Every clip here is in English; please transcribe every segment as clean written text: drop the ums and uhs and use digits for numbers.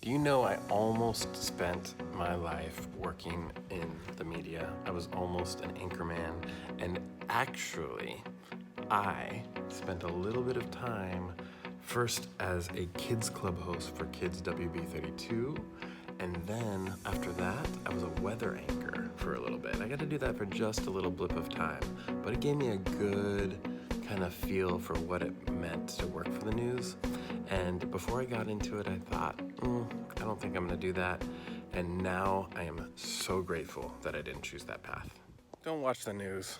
Do you know I almost spent my life working in the media? I was almost an anchorman, and actually, I spent a little bit of time first as a kids club host for Kids WB32, and then after that, I was a weather anchor for a little bit. I got to do that for just a little blip of time, but it gave me a good kind of feel for what it meant to work for the news. And before I got into it, I thought, I don't think I'm gonna do that. And now I am so grateful that I didn't choose that path. Don't watch the news.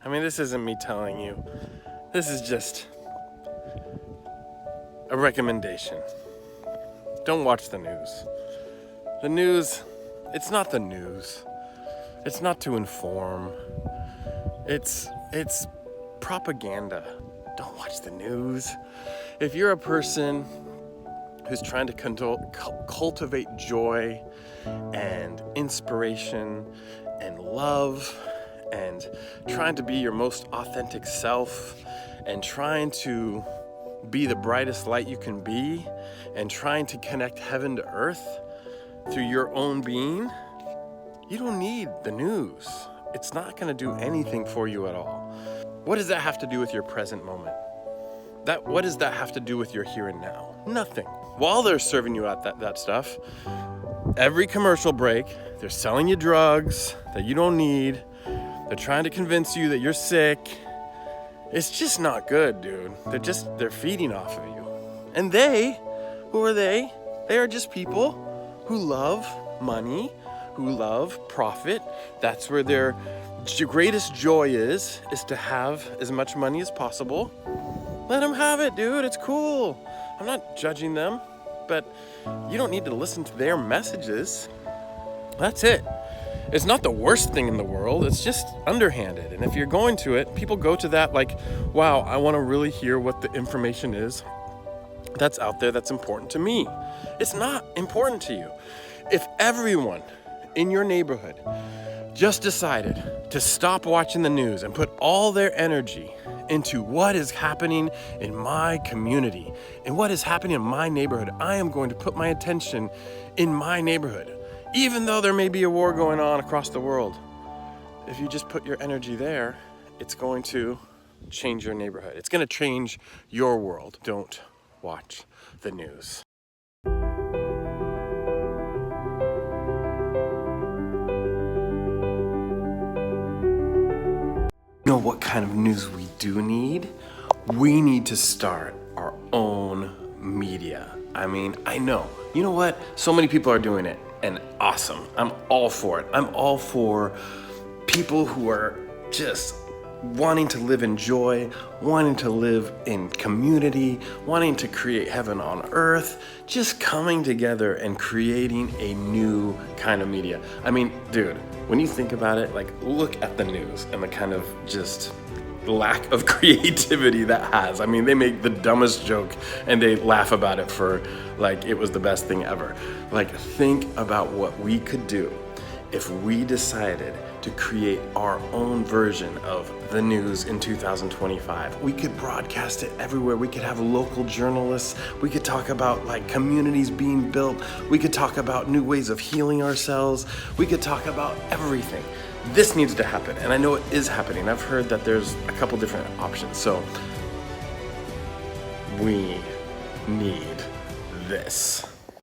I mean, this isn't me telling you. This is just a recommendation. Don't watch the news. The news, it's not the news. It's not to inform. It's propaganda. Don't watch the news. If you're a person who's trying to cultivate joy and inspiration and love and trying to be your most authentic self and trying to be the brightest light you can be and trying to connect heaven to earth through your own being, you don't need the news. It's not going to do anything for you at all. What does that have to do with your present moment? What does that have to do with your here and now? Nothing. While they're serving you out that stuff, every commercial break, they're selling you drugs that you don't need. They're trying to convince you that you're sick. It's just not good, dude. They're feeding off of you. And who are they? They are just people who love money, who love profit. That's where their greatest joy is to have as much money as possible. Let them have it, dude. It's cool. I'm not judging them, but you don't need to listen to their messages. That's it. It's not the worst thing in the world. It's just underhanded. And if you're going to it, people go to that like, wow, I want to really hear what the information is that's out there that's important to me. It's not important to you. If everyone in your neighborhood just decided to stop watching the news and put all their energy into what is happening in my community and what is happening in my neighborhood, I am going to put my attention in my neighborhood, even though there may be a war going on across the world. If you just put your energy there, it's going to change your neighborhood. It's going to change your world. Don't watch the news. You know what kind of news we do need? We need to start our own media. I mean, I know. You know what? So many people are doing it, and awesome. I'm all for it. I'm all for people who are just wanting to live in joy, wanting to live in community, wanting to create heaven on earth, just coming together and creating a new kind of media. I mean, dude, when you think about it, like, look at the news and the kind of just lack of creativity that has. I mean, they make the dumbest joke and they laugh about it for like it was the best thing ever. Like, think about what we could do if we decided to create our own version of the news in 2025. We could broadcast it everywhere. We could have local journalists. We could talk about like communities being built. We could talk about new ways of healing ourselves. We could talk about everything. This needs to happen, and I know it is happening. I've heard that there's a couple different options. So we need this.